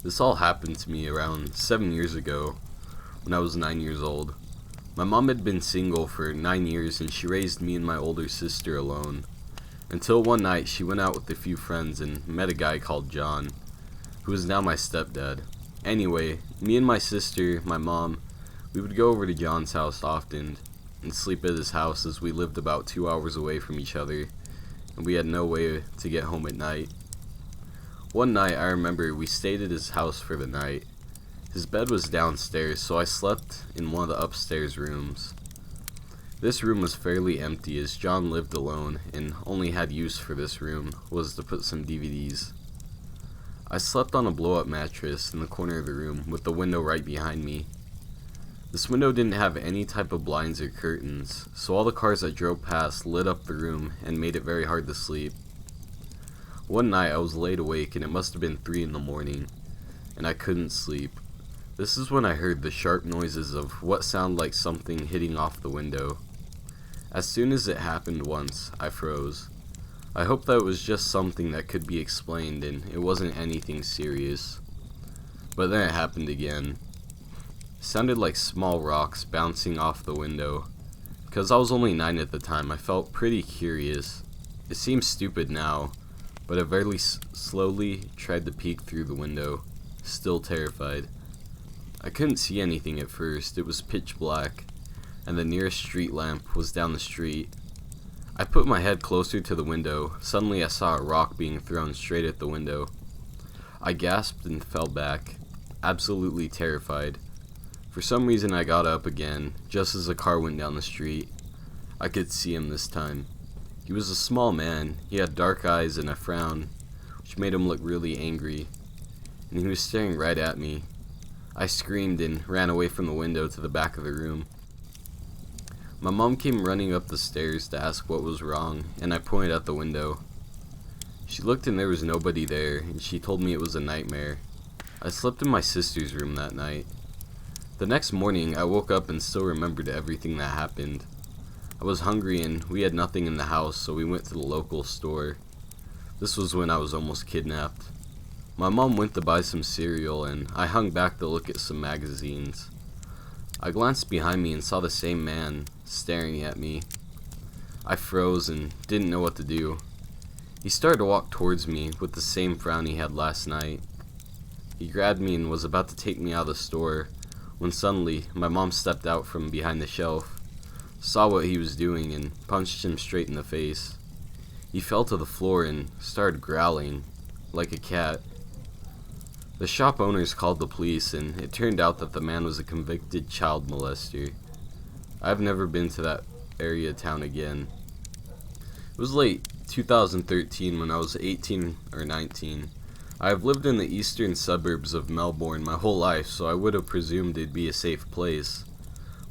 This all happened to me around 7 years ago when I was 9 years old. My mom had been single for 9 years and she raised me and my older sister alone. Until one night she went out with a few friends and met a guy called John, who is now my stepdad. Anyway, me and my sister, my mom, we would go over to John's house often and sleep at his house as we lived about 2 hours away from each other and we had no way to get home at night. One night I remember we stayed at his house for the night. His bed was downstairs, so I slept in one of the upstairs rooms. This room was fairly empty as John lived alone and only had use for this room was to put some DVDs. I slept on a blow-up mattress in the corner of the room with the window right behind me. This window didn't have any type of blinds or curtains, so all the cars that drove past lit up the room and made it very hard to sleep. One night I was laid awake and it must have been 3 in the morning, and I couldn't sleep. This is when I heard the sharp noises of what sounded like something hitting off the window. As soon as it happened once, I froze. I hoped that it was just something that could be explained and it wasn't anything serious. But then it happened again. It sounded like small rocks bouncing off the window. Because I was only 9 at the time, I felt pretty curious. It seems stupid now, but I very slowly tried to peek through the window, still terrified. I couldn't see anything at first. It was pitch black, and the nearest street lamp was down the street. I put my head closer to the window. Suddenly I saw a rock being thrown straight at the window. I gasped and fell back, absolutely terrified. For some reason I got up again, just as a car went down the street. I could see him this time. He was a small man. He had dark eyes and a frown, which made him look really angry, and he was staring right at me. I screamed and ran away from the window to the back of the room. My mom came running up the stairs to ask what was wrong, and I pointed out the window. She looked and there was nobody there, and she told me it was a nightmare. I slept in my sister's room that night. The next morning, I woke up and still remembered everything that happened. I was hungry and we had nothing in the house, so we went to the local store. This was when I was almost kidnapped. My mom went to buy some cereal and I hung back to look at some magazines. I glanced behind me and saw the same man staring at me. I froze and didn't know what to do. He started to walk towards me with the same frown he had last night. He grabbed me and was about to take me out of the store when suddenly my mom stepped out from behind the shelf, saw what he was doing, and punched him straight in the face. He fell to the floor and started growling like a cat. The shop owners called the police, and it turned out that the man was a convicted child molester. I've never been to that area of town again. It was late 2013 when I was 18 or 19. I have lived in the eastern suburbs of Melbourne my whole life, so I would have presumed it'd be a safe place.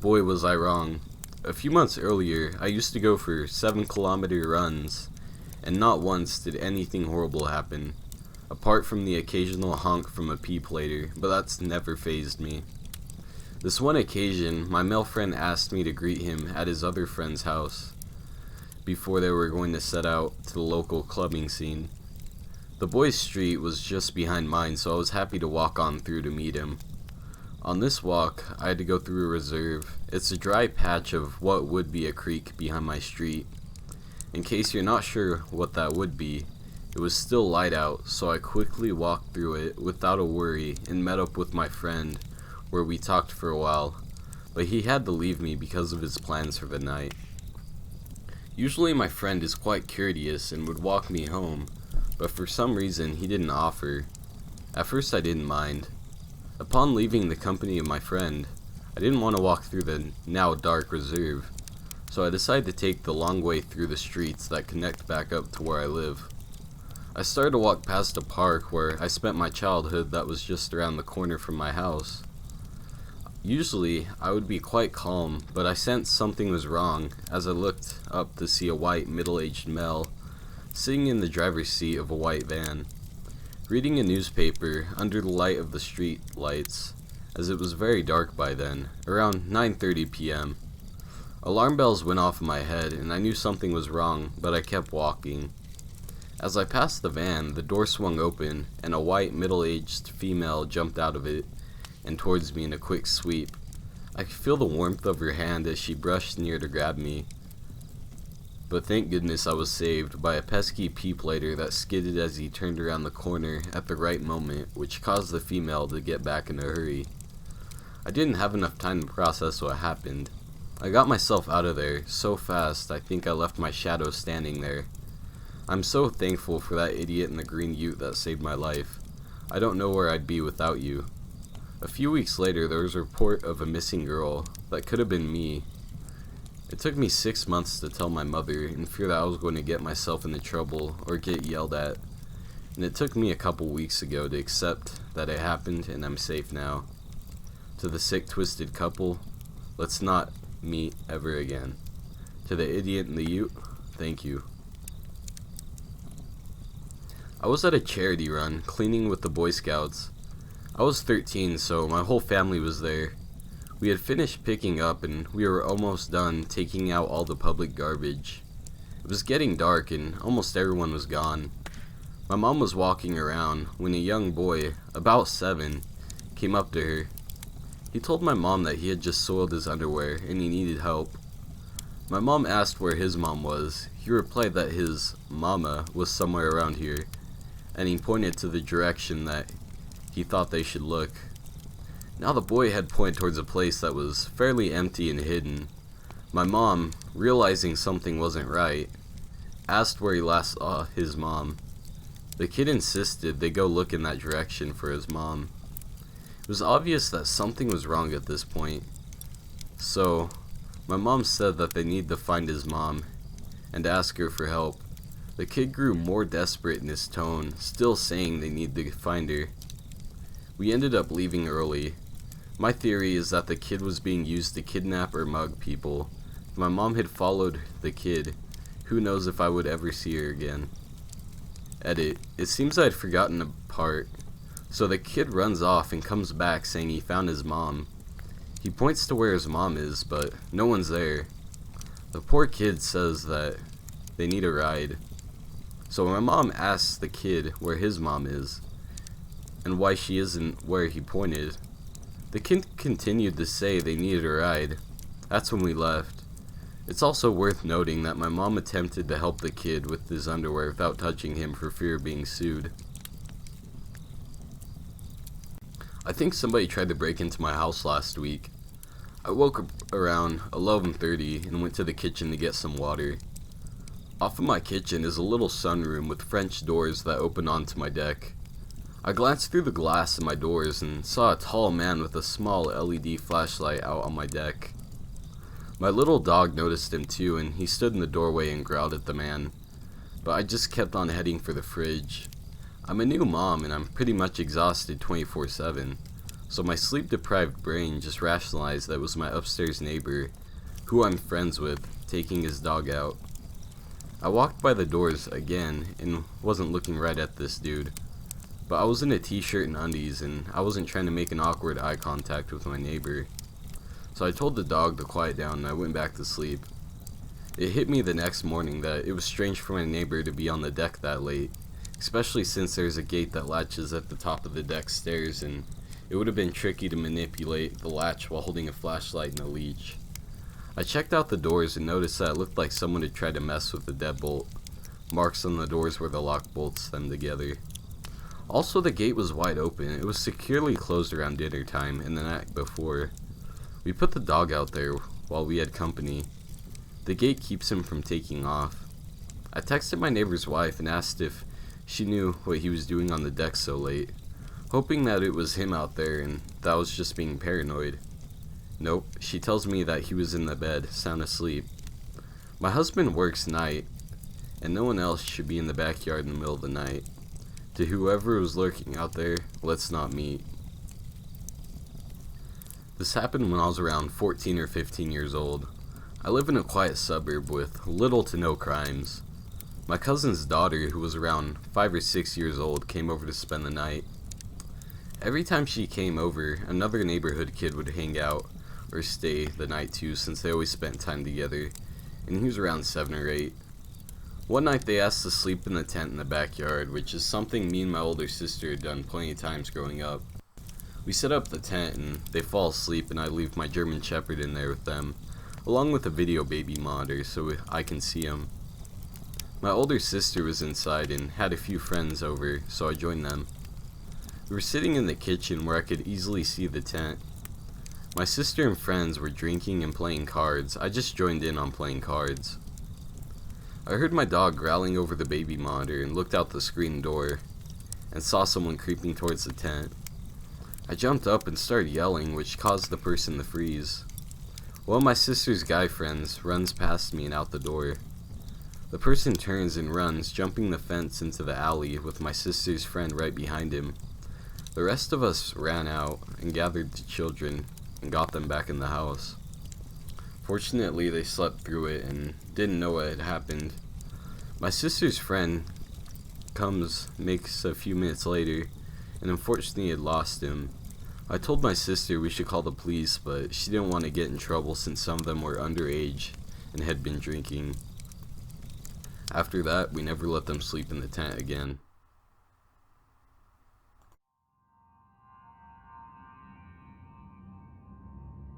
Boy, was I wrong. A few months earlier, I used to go for 7-kilometer runs, and not once did anything horrible happen, apart from the occasional honk from a P-plater, but that's never fazed me. This one occasion, my male friend asked me to greet him at his other friend's house before they were going to set out to the local clubbing scene. The boys' street was just behind mine, so I was happy to walk on through to meet him. On this walk, I had to go through a reserve. It's a dry patch of what would be a creek behind my street. In case you're not sure what that would be, it was still light out, so I quickly walked through it without a worry and met up with my friend, where we talked for a while, but he had to leave me because of his plans for the night. Usually my friend is quite courteous and would walk me home, but for some reason he didn't offer. At first I didn't mind. Upon leaving the company of my friend, I didn't want to walk through the now dark reserve, so I decided to take the long way through the streets that connect back up to where I live. I started to walk past a park where I spent my childhood that was just around the corner from my house. Usually, I would be quite calm, but I sensed something was wrong as I looked up to see a white middle-aged male sitting in the driver's seat of a white van, reading a newspaper under the light of the street lights, as it was very dark by then, around 9:30 p.m. Alarm bells went off in my head and I knew something was wrong, but I kept walking. As I passed the van, the door swung open, and a white, middle-aged female jumped out of it and towards me in a quick sweep. I could feel the warmth of her hand as she brushed near to grab me. But thank goodness I was saved by a pesky peep lighter that skidded as he turned around the corner at the right moment, which caused the female to get back in a hurry. I didn't have enough time to process what happened. I got myself out of there so fast I think I left my shadow standing there. I'm so thankful for that idiot in the green ute that saved my life. I don't know where I'd be without you. A few weeks later, there was a report of a missing girl. That could have been me. It took me 6 months to tell my mother, in fear that I was going to get myself into trouble or get yelled at. And it took me a couple weeks ago to accept that it happened and I'm safe now. To the sick, twisted couple, let's not meet ever again. To the idiot in the ute, thank you. I was at a charity run, cleaning with the Boy Scouts. I was 13, so my whole family was there. We had finished picking up and we were almost done taking out all the public garbage. It was getting dark and almost everyone was gone. My mom was walking around when a young boy, about 7, came up to her. He told my mom that he had just soiled his underwear and he needed help. My mom asked where his mom was. He replied that his mama was somewhere around here, and he pointed to the direction that he thought they should look. Now the boy had pointed towards a place that was fairly empty and hidden. My mom, realizing something wasn't right, asked where he last saw his mom. The kid insisted they go look in that direction for his mom. It was obvious that something was wrong at this point. So, my mom said that they need to find his mom and ask her for help. The kid grew more desperate in his tone, still saying they need to find her. We ended up leaving early. My theory is that the kid was being used to kidnap or mug people. If my mom had followed the kid, who knows if I would ever see her again. Edit. It seems I had forgotten a part. So the kid runs off and comes back saying he found his mom. He points to where his mom is, but no one's there. The poor kid says that they need a ride. So my mom asks the kid where his mom is, and why she isn't where he pointed. The kid continued to say they needed a ride. That's when we left. It's also worth noting that my mom attempted to help the kid with his underwear without touching him for fear of being sued. I think somebody tried to break into my house last week. I woke up around 11:30 and went to the kitchen to get some water. Off of my kitchen is a little sunroom with French doors that open onto my deck. I glanced through the glass in my doors and saw a tall man with a small LED flashlight out on my deck. My little dog noticed him too, and he stood in the doorway and growled at the man. But I just kept on heading for the fridge. I'm a new mom and I'm pretty much exhausted 24/7, so my sleep-deprived brain just rationalized that it was my upstairs neighbor, who I'm friends with, taking his dog out. I walked by the doors again and wasn't looking right at this dude, but I was in a t-shirt and undies and I wasn't trying to make an awkward eye contact with my neighbor. So I told the dog to quiet down and I went back to sleep. It hit me the next morning that it was strange for my neighbor to be on the deck that late, especially since there's a gate that latches at the top of the deck stairs, and it would have been tricky to manipulate the latch while holding a flashlight and a leash. I checked out the doors and noticed that it looked like someone had tried to mess with the deadbolt. Marks on the doors where the lock bolts them together. Also, the gate was wide open. It was securely closed around dinner time and the night before. We put the dog out there while we had company. The gate keeps him from taking off. I texted my neighbor's wife and asked if she knew what he was doing on the deck so late, hoping that it was him out there and that I was just being paranoid. Nope, she tells me that he was in the bed, sound asleep. My husband works night, and no one else should be in the backyard in the middle of the night. To whoever was lurking out there, let's not meet. This happened when I was around 14 or 15 years old. I live in a quiet suburb with little to no crimes. My cousin's daughter, who was around 5 or 6 years old, came over to spend the night. Every time she came over, another neighborhood kid would hang out or stay the night too, since they always spent time together, and he was around 7 or 8. One night they asked to sleep in the tent in the backyard, which is something me and my older sister had done plenty of times growing up. We set up the tent and they fall asleep, and I leave my German Shepherd in there with them, along with a video baby monitor so I can see him. My older sister was inside and had a few friends over, so I joined them. We were sitting in the kitchen where I could easily see the tent. My sister and friends were drinking and playing cards. I just joined in on playing cards. I heard my dog growling over the baby monitor and looked out the screen door and saw someone creeping towards the tent. I jumped up and started yelling, which caused the person to freeze. One of my sister's guy friends runs past me and out the door. The person turns and runs, jumping the fence into the alley with my sister's friend right behind him. The rest of us ran out and gathered the children and got them back in the house. Fortunately, they slept through it and didn't know what had happened. My sister's friend makes a few minutes later, and unfortunately had lost him. I told my sister we should call the police, but she didn't want to get in trouble since some of them were underage and had been drinking. After that, we never let them sleep in the tent again.